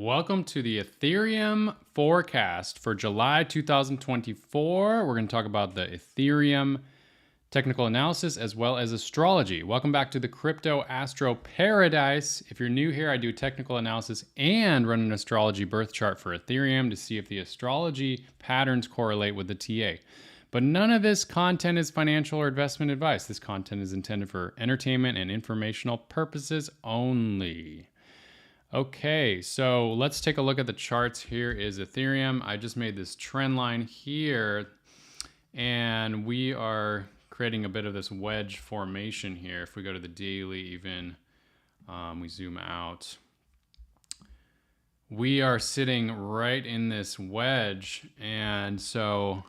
Welcome to the Ethereum Forecast for July 2024. We're going to talk about the Ethereum technical analysis as well as astrology. Welcome back to the Crypto Astro Paradise. If you're new here, I do technical analysis and run an astrology birth chart for Ethereum to see if the astrology patterns correlate with the TA. But none of this content is financial or investment advice. This content is intended for entertainment and informational purposes only. Okay, so let's take a look at the charts. Here is Ethereum. I just made this trend line here, and we are creating a bit of this wedge formation here. If we go to the daily even, we zoom out. We are sitting right in this wedge, and so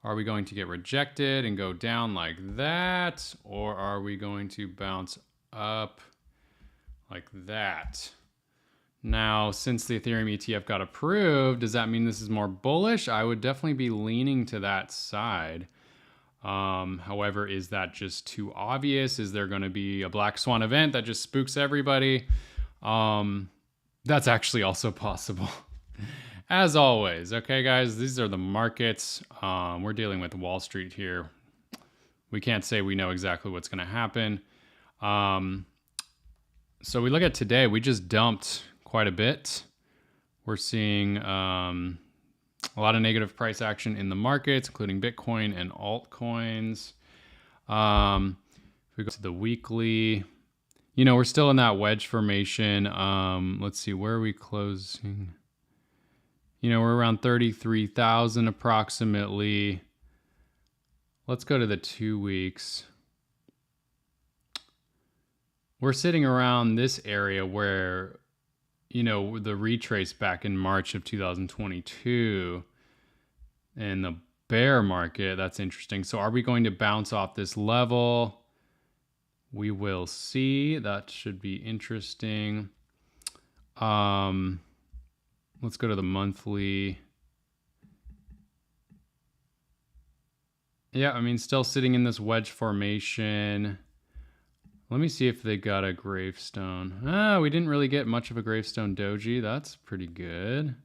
are we going to get rejected and go down like that, or are we going to bounce up like that? Now, since the Ethereum ETF got approved, does that mean this is more bullish? I would definitely be leaning to that side. However, is that just too obvious? Is there going to be a black swan event that just spooks everybody? That's actually also possible. As always, okay, guys, these are the markets. We're dealing with Wall Street here. We can't say we know exactly what's going to happen. So we look at today, we just dumped quite a bit. We're seeing a lot of negative price action in the markets, including Bitcoin and altcoins. If we go to the weekly, we're still in that wedge formation. Let's see, where are we closing? We're around 33,000 approximately. Let's go to the 2 weeks. We're sitting around this area where, the retrace back in March of 2022 and the bear market, that's interesting. So are we going to bounce off this level? We will see. That should be interesting. Let's go to the monthly. Yeah, still sitting in this wedge formation. Let me see if they got a gravestone. We didn't really get much of a gravestone doji. That's pretty good.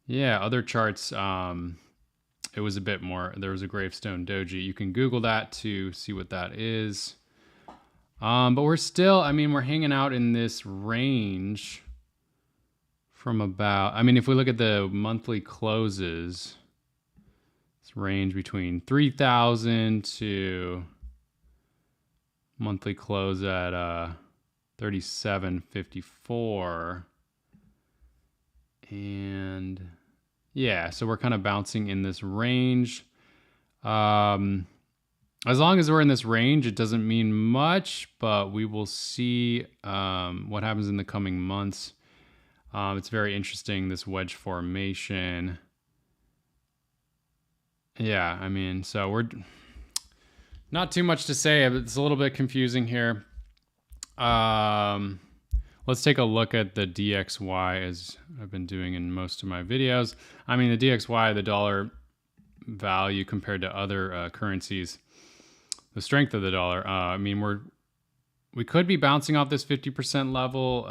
Yeah, other charts, it was a bit more. There was a gravestone doji. You can Google that to see what that is. But we're still, we're hanging out in this range from about, if we look at the monthly closes, it's range between 3,000 to monthly close at 37.54, and yeah, so we're kind of bouncing in this range. As long as we're in this range, it doesn't mean much, but we will see what happens in the coming months. It's very interesting, this wedge formation. Yeah, so we're not too much to say. It's a little bit confusing here. Let's take a look at the DXY, as I've been doing in most of my videos. The DXY, the dollar value compared to other currencies, the strength of the dollar. We could be bouncing off this 50% level.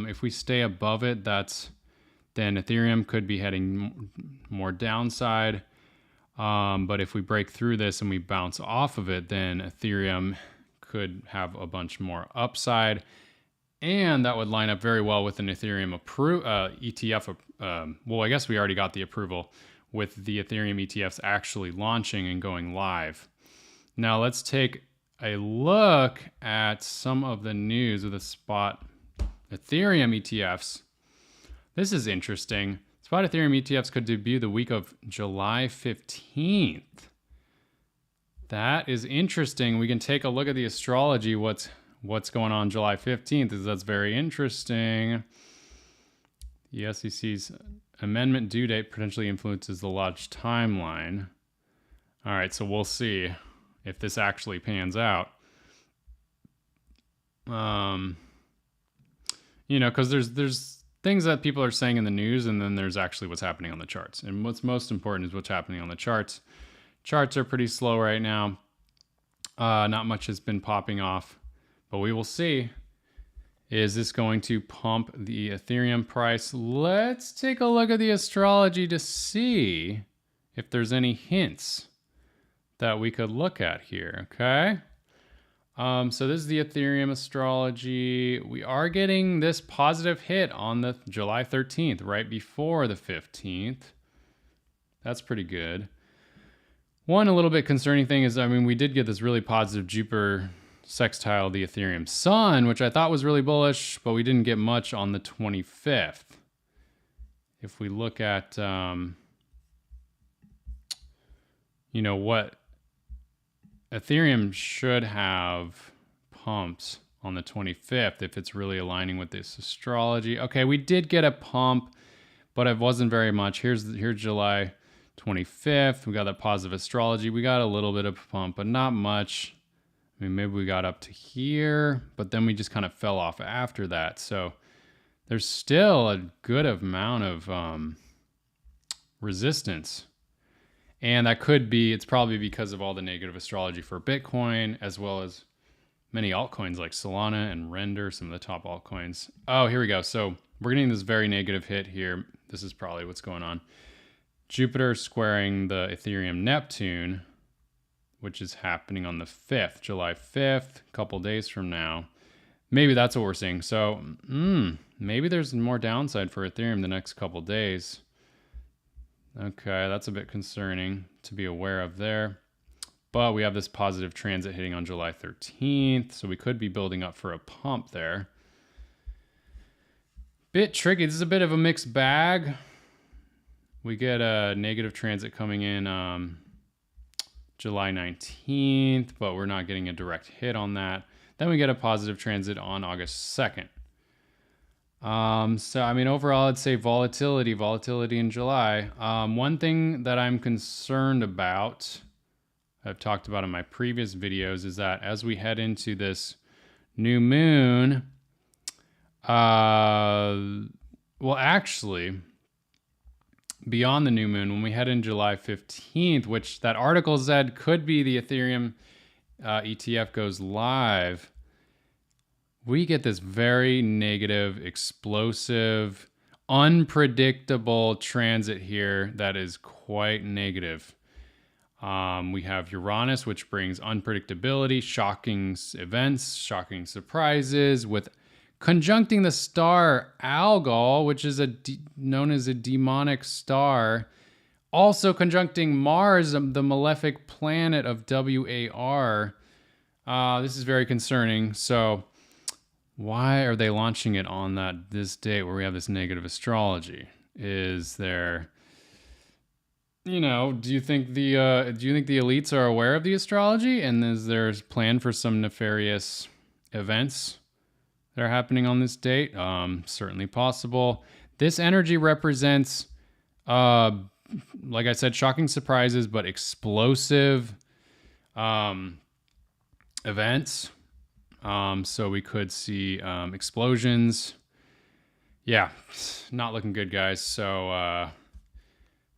If we stay above it, then Ethereum could be heading more downside. But if we break through this and we bounce off of it, then Ethereum could have a bunch more upside. And that would line up very well with an Ethereum ETF. Well, I guess we already got the approval with the Ethereum ETFs actually launching and going live. Now let's take a look at some of the news with the spot Ethereum ETFs. This is interesting. Spot Ethereum ETFs could debut the week of July 15th. That is interesting. We can take a look at the astrology, what's going on July 15th, that's very interesting. The SEC's amendment due date potentially influences the launch timeline. All right, so we'll see if this actually pans out. Because there's things that people are saying in the news, and then there's actually what's happening on the charts. And what's most important is what's happening on the charts. Charts are pretty slow right now. Not much has been popping off, but we will see. Is this going to pump the Ethereum price? Let's take a look at the astrology to see if there's any hints that we could look at here, okay? So this is the Ethereum astrology. We are getting this positive hit on the July 13th, right before the 15th. That's pretty good. One a little bit concerning thing is, I mean, we did get this really positive Jupiter sextile the Ethereum Sun, which I thought was really bullish, but we didn't get much on the 25th. If we look at, you know, what Ethereum should have pumped on the 25th if it's really aligning with this astrology. Okay, we did get a pump, but it wasn't very much. Here's July 25th. We got that positive astrology. We got a little bit of a pump, but not much. I mean, maybe we got up to here, but then we just kind of fell off after that. So there's still a good amount of resistance. And that could be, it's probably because of all the negative astrology for Bitcoin, as well as many altcoins like Solana and Render, some of the top altcoins. Oh, here we go. So we're getting this very negative hit here. This is probably what's going on. Jupiter squaring the Ethereum Neptune, which is happening on the 5th, July 5th, a couple days from now. Maybe that's what we're seeing. So maybe there's more downside for Ethereum the next couple days. Okay, that's a bit concerning to be aware of there. But we have this positive transit hitting on July 13th, so we could be building up for a pump there. Bit tricky. This is a bit of a mixed bag. We get a negative transit coming in July 19th, but we're not getting a direct hit on that. Then we get a positive transit on August 2nd. So, I mean, overall, I'd say volatility in July. One thing that I'm concerned about, I've talked about in my previous videos, is that as we head into this new moon, well, actually, beyond the new moon, when we head in July 15th, which that article said could be the Ethereum ETF goes live, we get this very negative, explosive, unpredictable transit here that is quite negative. We have Uranus, which brings unpredictability, shocking events, shocking surprises, with conjuncting the star Algol, which is known as a demonic star, also conjuncting Mars, the malefic planet of WAR. This is very concerning. So why are they launching it on this date where we have this negative astrology? Is there, you know, do you think the elites are aware of the astrology, and is there a plan for some nefarious events that are happening on this date? Certainly possible. This energy represents, like I said, shocking surprises, but explosive events. So we could see explosions. Yeah, not looking good, guys. So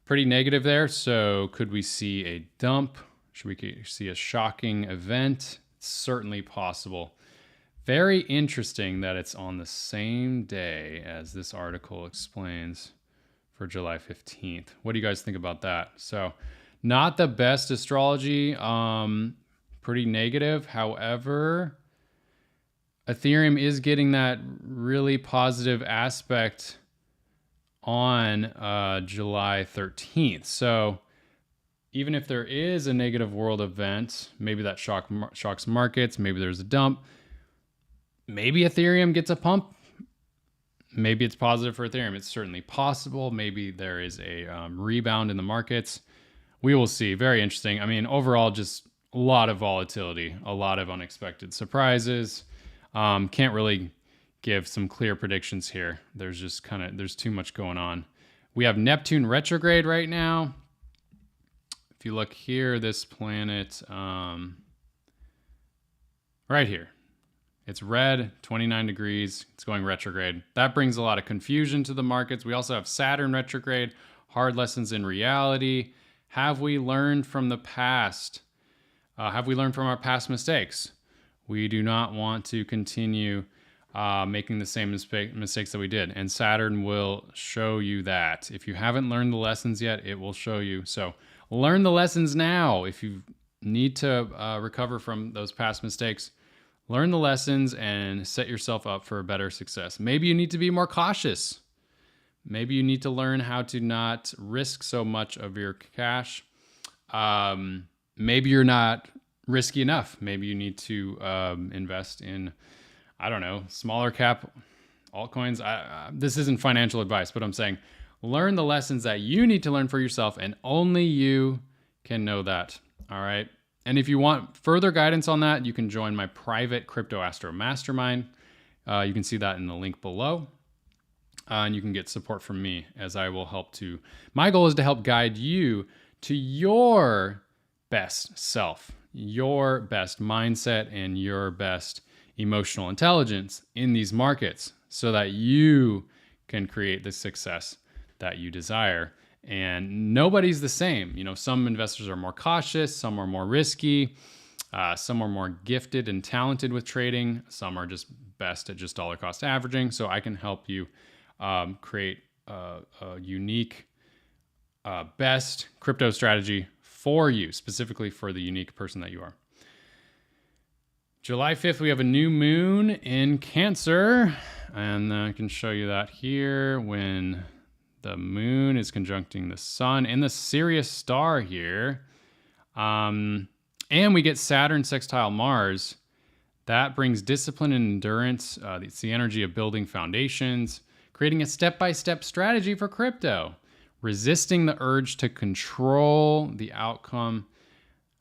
pretty negative there. So could we see a dump? Should we see a shocking event? It's certainly possible. Very interesting that it's on the same day as this article explains for July 15th. What do you guys think about that? So not the best astrology, pretty negative. However, Ethereum is getting that really positive aspect on July 13th. So even if there is a negative world event, maybe that shocks markets, maybe there's a dump, maybe Ethereum gets a pump, maybe it's positive for Ethereum. It's certainly possible. Maybe there is a rebound in the markets. We will see. Very interesting. I mean, overall, just a lot of volatility, a lot of unexpected surprises. Can't really give some clear predictions here. There's just there's too much going on. We have Neptune retrograde right now. If you look here, this planet, right here, it's red, 29 degrees. It's going retrograde. That brings a lot of confusion to the markets. We also have Saturn retrograde, hard lessons in reality. Have we learned from the past? Have we learned from our past mistakes? We do not want to continue making the same mistakes that we did. And Saturn will show you that. If you haven't learned the lessons yet, it will show you. So learn the lessons now. If you need to recover from those past mistakes, learn the lessons and set yourself up for a better success. Maybe you need to be more cautious. Maybe you need to learn how to not risk so much of your cash. Maybe you're not risky enough. Maybe you need to invest in, I don't know, smaller cap altcoins. This isn't financial advice, but I'm saying learn the lessons that you need to learn for yourself, and only you can know that. All right. And if you want further guidance on that, you can join my private Crypto Astro Mastermind. You can see that in the link below. And you can get support from me as I will help to. My goal is to help guide you to your best self, your best mindset, and your best emotional intelligence in these markets so that you can create the success that you desire. And nobody's the same. You know, some investors are more cautious, some are more risky, some are more gifted and talented with trading, some are just best at just dollar cost averaging. So I can help you create a unique, best crypto strategy for you, specifically for the unique person that you are. July 5th, we have a new moon in Cancer, and I can show you that here when the moon is conjuncting the sun and the Sirius star here. And we get Saturn sextile Mars. That brings discipline and endurance. It's the energy of building foundations, creating a step-by-step strategy for crypto, resisting the urge to control the outcome.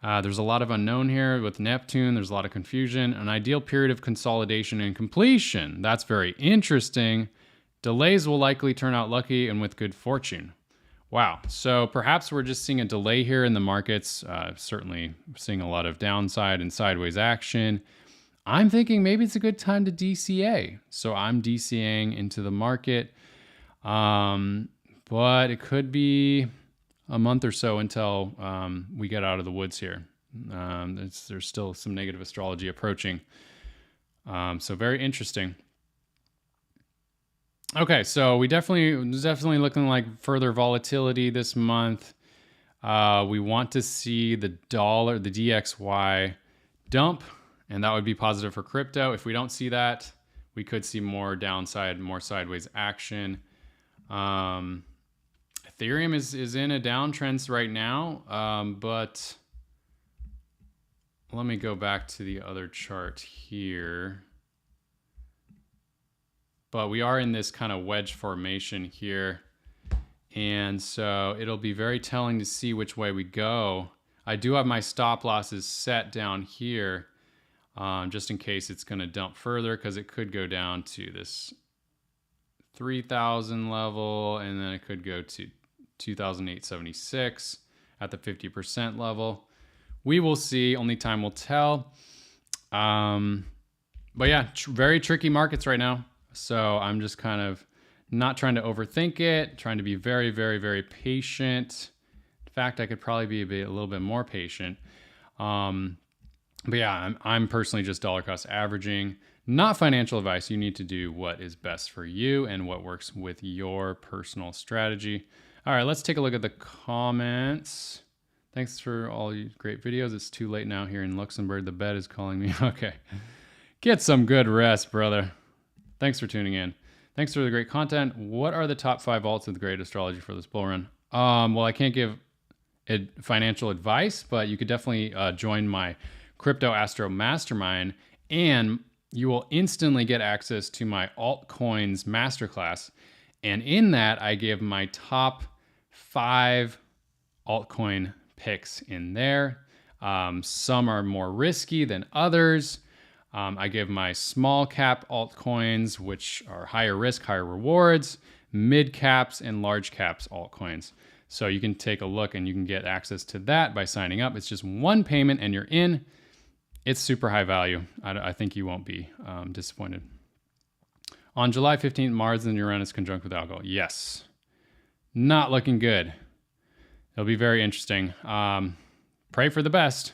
There's a lot of unknown here with Neptune. There's a lot of confusion. An ideal period of consolidation and completion. That's very interesting. Delays will likely turn out lucky and with good fortune. Wow. So perhaps we're just seeing a delay here in the markets. Certainly seeing a lot of downside and sideways action. I'm thinking maybe it's a good time to DCA. So I'm DCAing into the market. But it could be a month or so until we get out of the woods here. There's still some negative astrology approaching. So very interesting. Okay, so we definitely looking like further volatility this month. We want to see the dollar, the DXY dump, and that would be positive for crypto. If we don't see that, we could see more downside, more sideways action. Ethereum is in a downtrend right now, but let me go back to the other chart here. But we are in this kind of wedge formation here. And so it'll be very telling to see which way we go. I do have my stop losses set down here, just in case it's going to dump further, because it could go down to this 3,000 level, and then it could go to 2,876 at the 50% level. We will see. Only time will tell. But yeah, very tricky markets right now. So I'm just kind of not trying to overthink it, trying to be very, very, very patient. In fact, I could probably be a little bit more patient. But yeah, I'm personally just dollar cost averaging. Not financial advice. You need to do what is best for you and what works with your personal strategy. All right, let's take a look at the comments. Thanks for all you great videos. It's too late now here in Luxembourg. The bed is calling me. Okay. Get some good rest, brother. Thanks for tuning in. Thanks for the great content. What are the top 5 alts with great astrology for this bull run? Well, I can't give financial advice, but you could definitely join my Crypto Astro Mastermind, and you will instantly get access to my altcoins masterclass. And in that, I give my top 5 altcoin picks in there. Some are more risky than others. I give my small cap altcoins, which are higher risk, higher rewards, mid caps, and large caps altcoins. So you can take a look and you can get access to that by signing up. It's just one payment and you're in. It's super high value. I think you won't be disappointed. On July 15th, Mars and Uranus conjunct with Algol. Yes. Not looking good. It'll be very interesting. Pray for the best.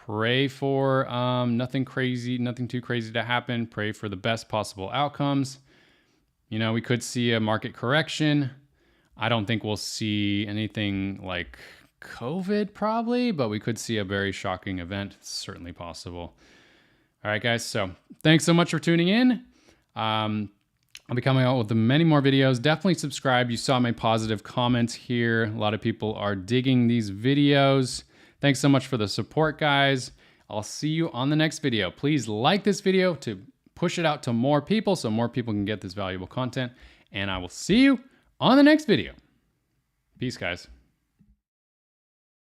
Pray for nothing crazy, nothing too crazy to happen. Pray for the best possible outcomes. You know, we could see a market correction. I don't think we'll see anything like COVID probably, but we could see a very shocking event. It's certainly possible. All right, guys. So thanks so much for tuning in. I'll be coming out with many more videos. Definitely subscribe. You saw my positive comments here. A lot of people are digging these videos. Thanks so much for the support, guys. I'll see you on the next video. Please like this video to push it out to more people so more people can get this valuable content. And I will see you on the next video. Peace, guys.